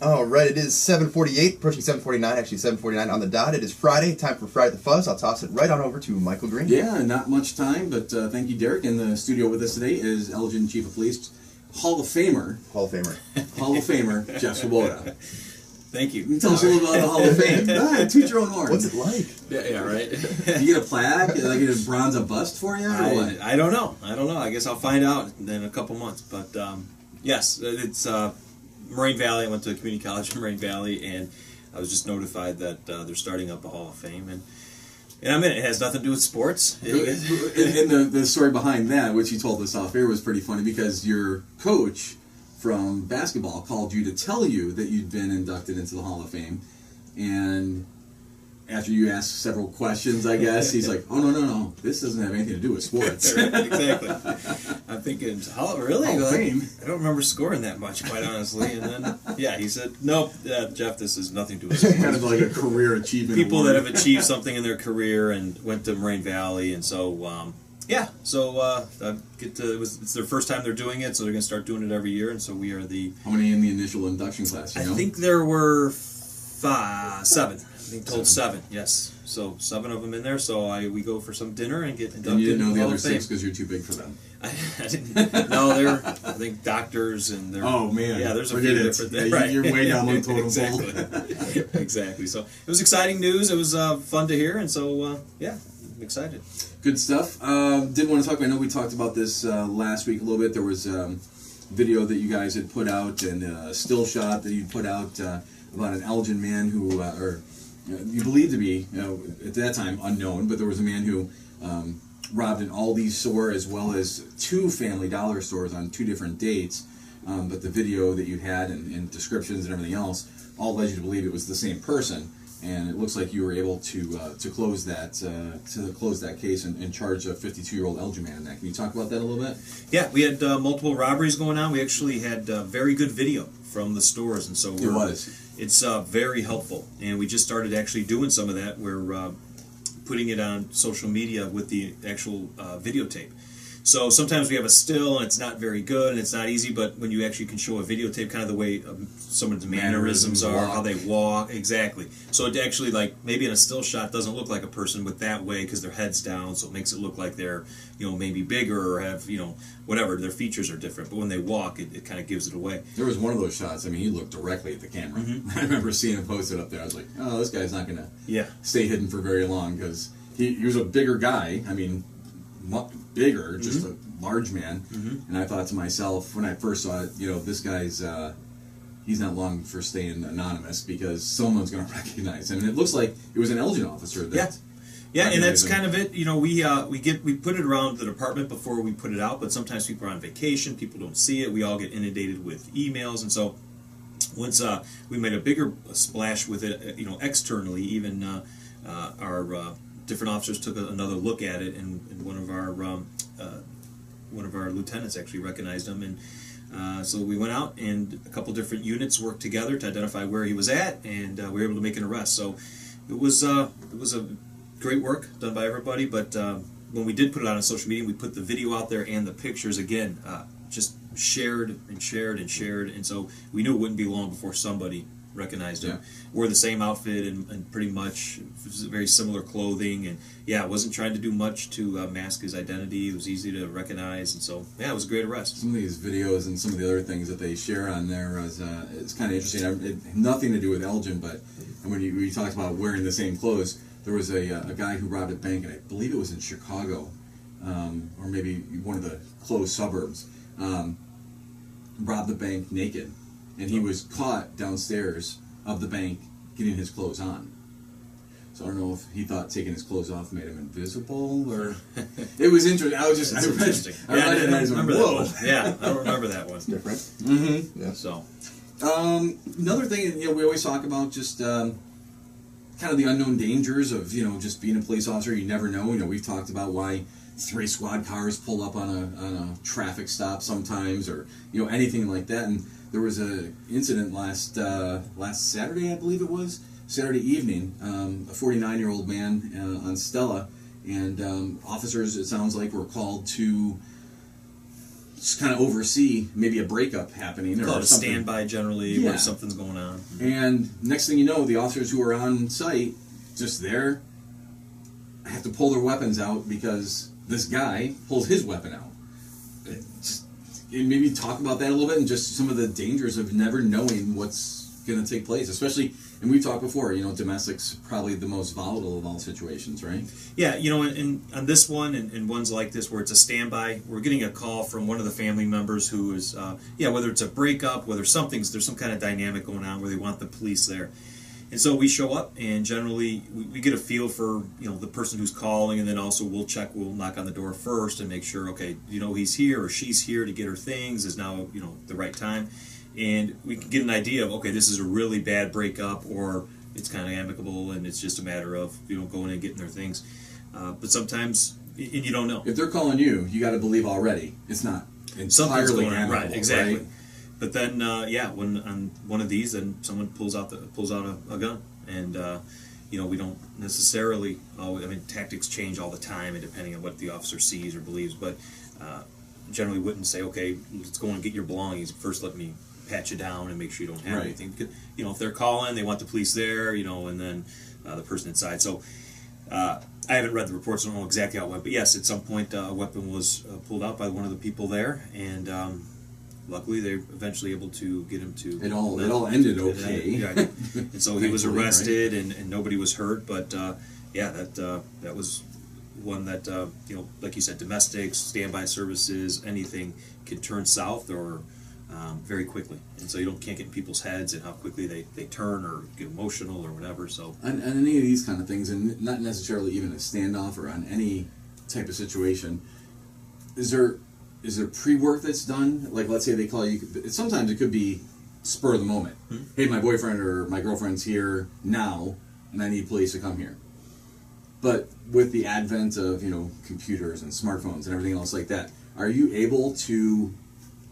All right, it is 7:48, approaching 7:49, actually 7:49 on the dot. It is Friday, time for Friday the Fuzz. I'll toss it right on over to Michael Greene. Yeah, not much time, but thank you, Derek. In the studio with us today is Elgin Chief of Police, Hall of Famer, Jeff Swoboda. Thank you. Tell us a little about the Hall of Fame. Toot your own horn. What's it like? Yeah, right. You get a plaque? Like a bronze a bust for you? Or what? I don't know. I guess I'll find out in a couple months. But yes, it's Moraine Valley. I went to community college in Moraine Valley, and I was just notified that they're starting up a Hall of Fame, and I'm in it. It has nothing to do with sports. And the story behind that, which you told us off air, was pretty funny because your coach from basketball called you to tell you that you'd been inducted into the Hall of Fame, and after you asked several questions, I guess, he's like, oh, no, this doesn't have anything to do with sports. Exactly. I'm thinking, really? Hall of Fame? I don't remember scoring that much, quite honestly. And then, yeah, he said, nope, Jeff, this has nothing to do with sports. Kind of like a career achievement People award. that have achieved something in their career and went to Moraine Valley, and so, it's their first time they're doing it, so they're going to start doing it every year, and so we are the... How many in the initial induction class, you know? I think there were seven. I think told seven, yes. So 7 of them in there, so we go for some dinner and get inducted. And you didn't know the other Hall of Fame. 6 because you're too big for them. I didn't. No, they're, I think, doctors and they're... Oh, man. Yeah, there's a Forget few it. different things. Yeah, Right. you're way down on the totem Exactly. Exactly. So it was exciting news. It was fun to hear, and so, yeah, I'm excited. Good stuff. Did want to talk, I know we talked about this last week a little bit. There was video that you guys had put out and a still shot that you put out about an Elgin man who, you believe to be, at that time, unknown, but there was a man who robbed an Aldi store as well as 2 Family Dollar stores on 2 different dates. But the video that you had and descriptions and everything else all led you to believe it was the same person. And it looks like you were able to close that case and charge a 52-year-old Elgin man in that. Can you talk about that a little bit? Yeah, we had multiple robberies going on. We actually had very good video from the stores, and so it's very helpful. And we just started actually doing some of that. We're putting it on social media with the actual videotape. So sometimes we have a still and it's not very good and it's not easy, but when you actually can show a videotape, kind of the way someone's mannerisms are, how they walk, exactly. So it actually, like, maybe in a still shot doesn't look like a person with that way because their head's down, so it makes it look like they're, maybe bigger or have, whatever, their features are different. But when they walk, it kind of gives it away. There was one of those shots, he looked directly at the camera. Mm-hmm. I remember seeing him posted up there. I was like, oh, this guy's not going to stay hidden for very long because he was a bigger guy. Bigger, just a large man, and I thought to myself when I first saw it, this guy's he's not long for staying anonymous because someone's going to recognize him, and it looks like it was an Elgin officer. Yeah, and that's kind of it. We put it around the department before we put it out, but sometimes people are on vacation, people don't see it. We all get inundated with emails, and so once we made a bigger splash with it, externally, even our different officers took another look at it, and one of our lieutenants actually recognized him, and so we went out, and a couple different units worked together to identify where he was at, and we were able to make an arrest. So it was a great work done by everybody. But when we did put it out on social media, we put the video out there and the pictures again, just shared and shared and shared, and so we knew it wouldn't be long before somebody recognized him. Yeah. Wore the same outfit and pretty much very similar clothing, and wasn't trying to do much to mask his identity. It was easy to recognize, and so it was a great arrest. Some of these videos and some of the other things that they share on there it's kind of interesting. It had nothing to do with Elgin, but when you talked about wearing the same clothes, there was a guy who robbed a bank, and I believe it was in Chicago, or maybe one of the closed suburbs. Robbed the bank naked. And he was caught downstairs of the bank getting his clothes on. So I don't know if he thought taking his clothes off made him invisible, or... It was interesting. I read it and I was like, whoa. Yeah, I don't remember that one. It's different. Mm-hmm. Yeah. So, another thing, we always talk about just kind of the unknown dangers of, just being a police officer. You never know. We've talked about why 3 squad cars pull up on a traffic stop sometimes, or, anything like that. And there was an incident last Saturday, I believe it was, Saturday evening, a 49-year-old man on Stella, and officers, it sounds like, were called to just kind of oversee maybe a breakup happening or call it a something. standby generally where something's going on. And next thing you know, the officers who are on site just there have to pull their weapons out because this guy pulls his weapon out. And maybe talk about that a little bit and just some of the dangers of never knowing what's going to take place, especially, and we've talked before, domestic's probably the most volatile of all situations, right? Yeah, and on this one and ones like this where it's a standby, we're getting a call from one of the family members who is, whether it's a breakup, whether there's some kind of dynamic going on where they want the police there. And so we show up, and generally we get a feel for the person who's calling, and then also we'll knock on the door first and make sure, okay, he's here or she's here to get her things, is now the right time, and we can get an idea of, okay, this is a really bad breakup, or it's kind of amicable and it's just a matter of going in and getting their things. But sometimes, and you don't know. If they're calling you, you got to believe already it's not entirely amicable, right? Exactly. Right? But then, when on one of these, then someone pulls out a gun, and we don't necessarily. Tactics change all the time, and depending on what the officer sees or believes. But generally, wouldn't say, okay, let's go and get your belongings. First, let me pat you down and make sure you don't have anything. Because, if they're calling, they want the police there, and then the person inside. So. I haven't read the reports. I don't know exactly how it went, but yes, at some point a weapon was pulled out by one of the people there, and. Luckily, they're eventually able to get him to. It all ended okay. And so he was arrested, right? and nobody was hurt. But that was one that like you said, domestics, standby services, anything can turn south or very quickly, and so can't get in people's heads and how quickly they turn or get emotional or whatever. So on any of these kind of things, and not necessarily even a standoff or on any type of situation, is there pre-work that's done? Like, let's say they call you. Sometimes it could be spur of the moment. Mm-hmm. Hey, my boyfriend or my girlfriend's here now, and I need police to come here. But with the advent of computers and smartphones and everything else like that, are you able to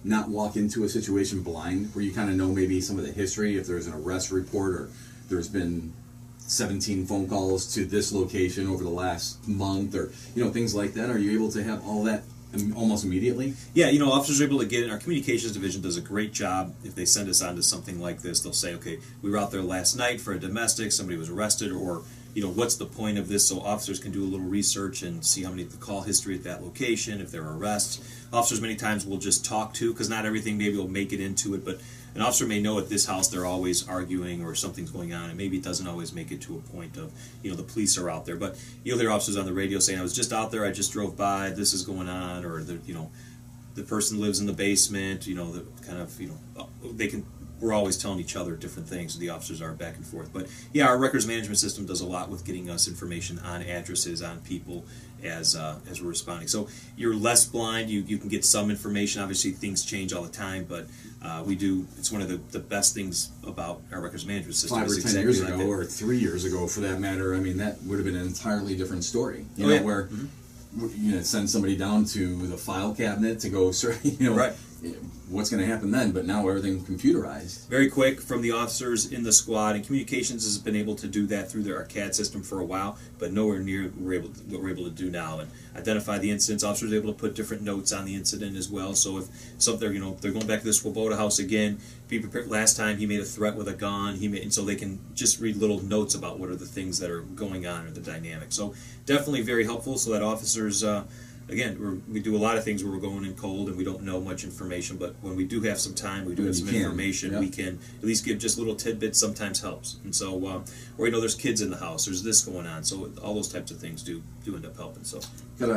not walk into a situation blind, where you kind of know maybe some of the history, if there's an arrest report or there's been 17 phone calls to this location over the last month, or things like that? Are you able to have all that almost immediately? Yeah, officers are able to get in. Our communications division does a great job. If they send us onto something like this, they'll say, okay, we were out there last night for a domestic, somebody was arrested, or what's the point of this? So officers can do a little research and see how many the call history at that location, if there are arrests. Officers many times will just talk to, because not everything maybe will make it into it, but an officer may know at this house they're always arguing or something's going on, and maybe it doesn't always make it to a point of, the police are out there. But you'll hear officers on the radio saying, I was just out there, I just drove by, this is going on, or the person lives in the basement, the kind of, we're always telling each other different things, the officers are back and forth. But yeah, our records management system does a lot with getting us information on addresses, on people, as we're responding. So you're less blind, you can get some information. Obviously things change all the time, but it's one of the best things about our records management system. 5 or 10 years ago, or 3 years ago for that matter, that would have been an entirely different story. Where send somebody down to the file cabinet to go right. What's going to happen then? But now everything's computerized. Very quick from the officers in the squad, and communications has been able to do that through our CAD system for a while, but nowhere near what we're able to do now. And identify the incidents. Officers are able to put different notes on the incident as well. So if something, they're going back to the Swoboda house again, be prepared. Last time he made a threat with a gun, and so they can just read little notes about what are the things that are going on or the dynamic. So definitely very helpful, so that officers. Again, we do a lot of things where we're going in cold and we don't know much information, but when we do have some time, we do have some information, we can at least give just little tidbits, sometimes helps. And so, or there's kids in the house, there's this going on, so all those types of things do end up helping. So, got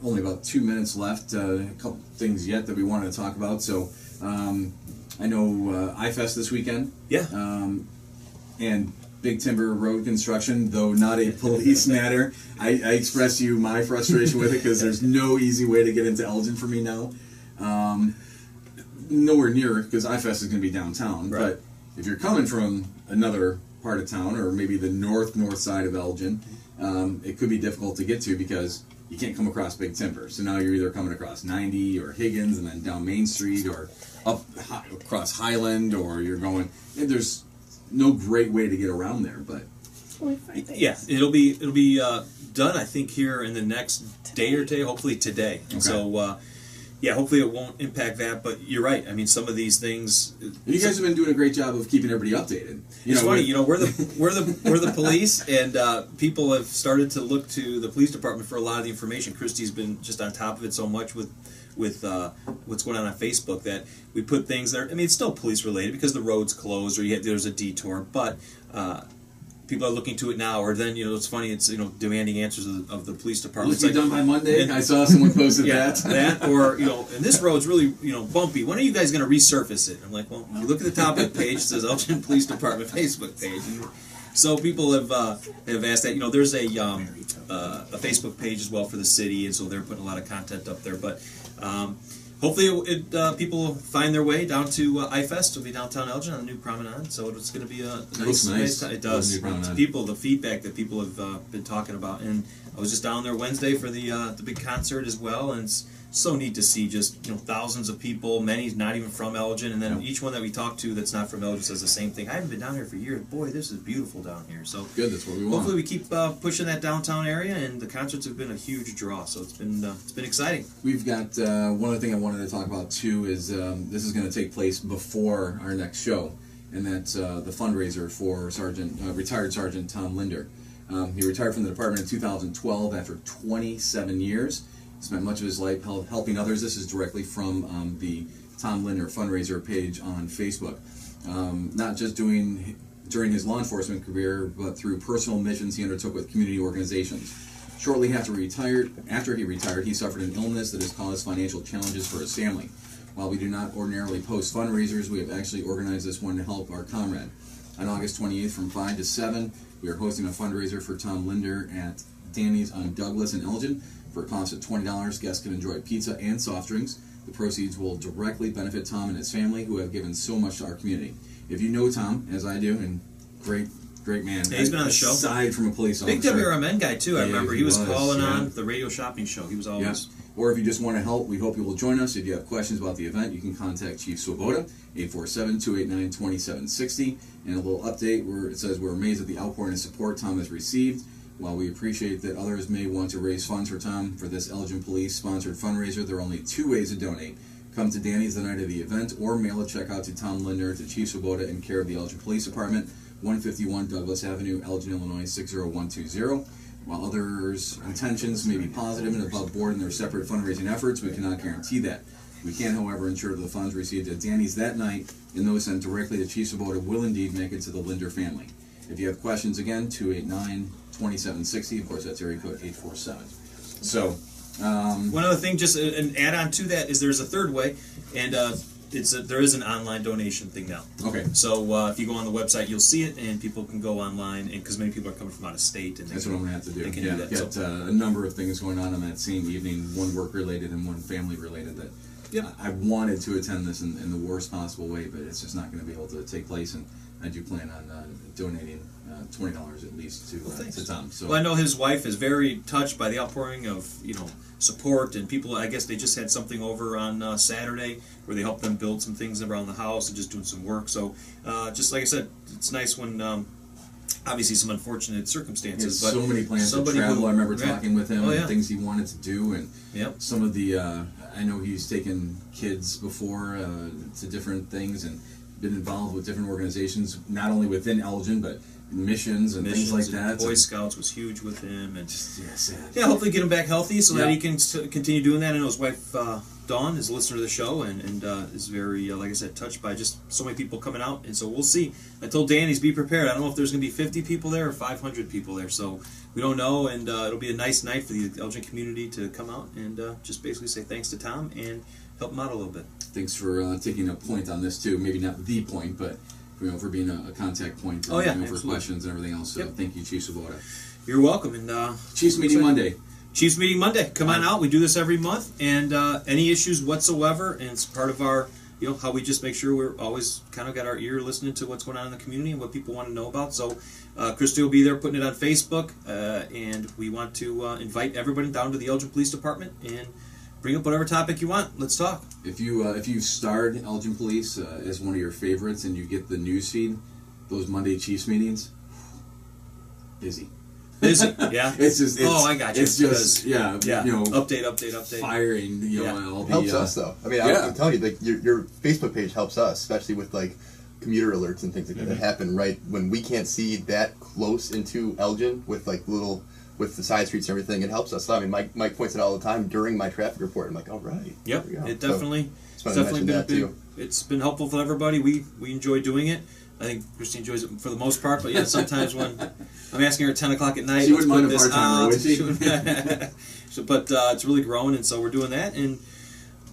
only about 2 minutes left, a couple things yet that we wanted to talk about. So, I know iFest this weekend. Yeah. And Big Timber road construction, though not a police matter. I express to you my frustration with it, because there's no easy way to get into Elgin for me now. Nowhere near, because iFest is going to be downtown. Right. But if you're coming from another part of town, or maybe the north side of Elgin, it could be difficult to get to because you can't come across Big Timber. So now you're either coming across 90 or Higgins and then down Main Street, or up across Highland, or you're going. And there's no great way to get around there, but yeah, it'll be done, I think, here in the next day or two, hopefully today. And so yeah, hopefully it won't impact that. But you're right. I mean, some of these things. You guys have been doing a great job of keeping everybody updated. It's funny, we're the police, and people have started to look to the police department for a lot of the information. Christy's been just on top of it so much with what's going on Facebook that we put things there. I mean, it's still police related because the road's closed or there's a detour, but people are looking to it now. Or then it's funny, it's demanding answers of the police department. Will it be done by Monday? I saw someone posted that or and this road's really bumpy. When are you guys going to resurface it? I'm like, well, if you look at the top of the page, it says Elgin Police Department Facebook page. And so people have asked that. There's a Facebook page as well for the city, and so they're putting a lot of content up there. But hopefully, people will find their way down to iFest. It'll be downtown Elgin on the new promenade, so it's going to be a nice time. It does. The feedback that people have been talking about, and I was just down there Wednesday for the big concert as well, and it's so neat to see just thousands of people, many not even from Elgin, and then each one that we talk to that's not from Elgin says the same thing. I haven't been down here for years. Boy, this is beautiful down here. So good. That's what we want. Hopefully, we keep pushing that downtown area, and the concerts have been a huge draw. So it's been exciting. We've got one other thing I wanted to talk about too is this is going to take place before our next show, and that's the fundraiser for retired Sergeant Tom Linder. He retired from the department in 2012 after 27 years. Spent much of his life helping others. This is directly from the Tom Linder fundraiser page on Facebook. Not just during his law enforcement career, but through personal missions he undertook with community organizations. Shortly after he retired, he suffered an illness that has caused financial challenges for his family. While we do not ordinarily post fundraisers, we have actually organized this one to help our comrade. On August 28th from 5 to 7, we are hosting a fundraiser for Tom Linder at Danny's on Douglas in Elgin. For a cost of $20, guests can enjoy pizza and soft drinks. The proceeds will directly benefit Tom and his family, who have given so much to our community. If you know Tom, as I do, and great man. Yeah, he's been on the show. Aside from a police officer. Big WRMN guy, too. I remember he was calling on the radio shopping show. He was always... Yeah. Or if you just want to help, we hope you will join us. If you have questions about the event, you can contact Chief Swoboda, 847-289-2760. And a little update where it says, we're amazed at the outpouring of support Tom has received. While we appreciate that others may want to raise funds for Tom for this Elgin Police-sponsored fundraiser, there are only two ways to donate. Come to Danny's the night of the event, or mail a check out to Tom Linder to Chief Swoboda in care of the Elgin Police Department, 151 Douglas Avenue, Elgin, Illinois, 60120. While others' intentions may be positive and above board in their separate fundraising efforts, we cannot guarantee that. We can, however, ensure that the funds received at Danny's that night and those sent directly to Chief Swoboda will indeed make it to the Linder family. If you have questions, again, 289-2760. Of course, that's area code 847. So, one other thing, just an add-on to that, is there's a third way, and there is an online donation thing now. Okay. So if you go on the website, you'll see it, and people can go online, and because many people are coming from out of state, and that's what I'm going to have to do. They can do that. Got a number of things going on that same evening, one work-related and one family-related that I wanted to attend this in the worst possible way, but it's just not going to be able to take place, and I do plan on donating $20 at least to Tom. So, well, I know his wife is very touched by the outpouring of support and people. I guess they just had something over on Saturday where they helped them build some things around the house and just doing some work. So, just like I said, it's nice when obviously some unfortunate circumstances. But so many plans to travel. I remember talking with him and things he wanted to do, and some of the. I know he's taken kids before to different things and been involved with different organizations, not only within Elgin, but missions and things like that. Boy Scouts was huge with him, and sad. Yeah, hopefully get him back healthy so that he can continue doing that. I know his wife Dawn is a listener to the show and is very, like I said, touched by just so many people coming out, and so we'll see. I told Danny's be prepared. I don't know if there's going to be 50 people there or 500 people there, so we don't know, and it'll be a nice night for the Elgin community to come out and just basically say thanks to Tom and help him out a little bit. Thanks for taking a point on this too. Maybe not the point, but for being a contact point for questions and everything else. So thank you, Chief Swoboda. You're welcome. And Chiefs meeting Monday. Chiefs meeting Monday. Come on out. We do this every month, and any issues whatsoever, and it's part of our, how we just make sure we're always kind of got our ear listening to what's going on in the community and what people want to know about. So Christy will be there putting it on Facebook, and we want to invite everybody down to the Elgin Police Department and bring up whatever topic you want. Let's talk. If you starred Elgin Police as one of your favorites and you get the news feed, those Monday Chiefs meetings, busy. Busy, yeah. I got you. It's just yeah. You know, update. Firing, you know, all the helps us though. I mean, I'm telling you, like your Facebook page helps us, especially with like commuter alerts and things like that happen right when we can't see that close into Elgin with like with the side streets and everything. It helps us. So, I mean, Mike points it all the time during my traffic report. I'm like, all right. Yep. It definitely. So, it's definitely been it's been helpful for everybody. We enjoy doing it. I think Christy enjoys it for the most part, but yeah, sometimes when I'm asking her at 10 o'clock at night, she wouldn't mind a part-timer, would she? So, but it's really growing, and so we're doing that, and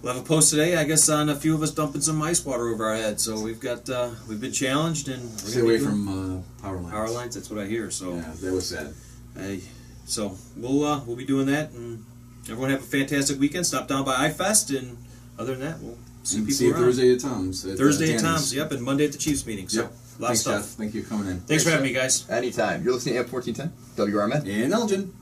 we'll have a post today, I guess, on a few of us dumping some ice water over our heads. So we've been challenged, and we're stay away from power lines. Power lines, that's what I hear. So yeah, that was sad. So we'll be doing that, and everyone have a fantastic weekend. Stop down by iFest, and other than that, we'll see people around. Thursday at Tom's. Thursday at Tom's, yep, and Monday at the Chiefs meeting. So, a lot of stuff. Jeff. Thank you for coming in. Thanks for having me, guys. Anytime. You're listening to AM 1410, WRMN. In Elgin.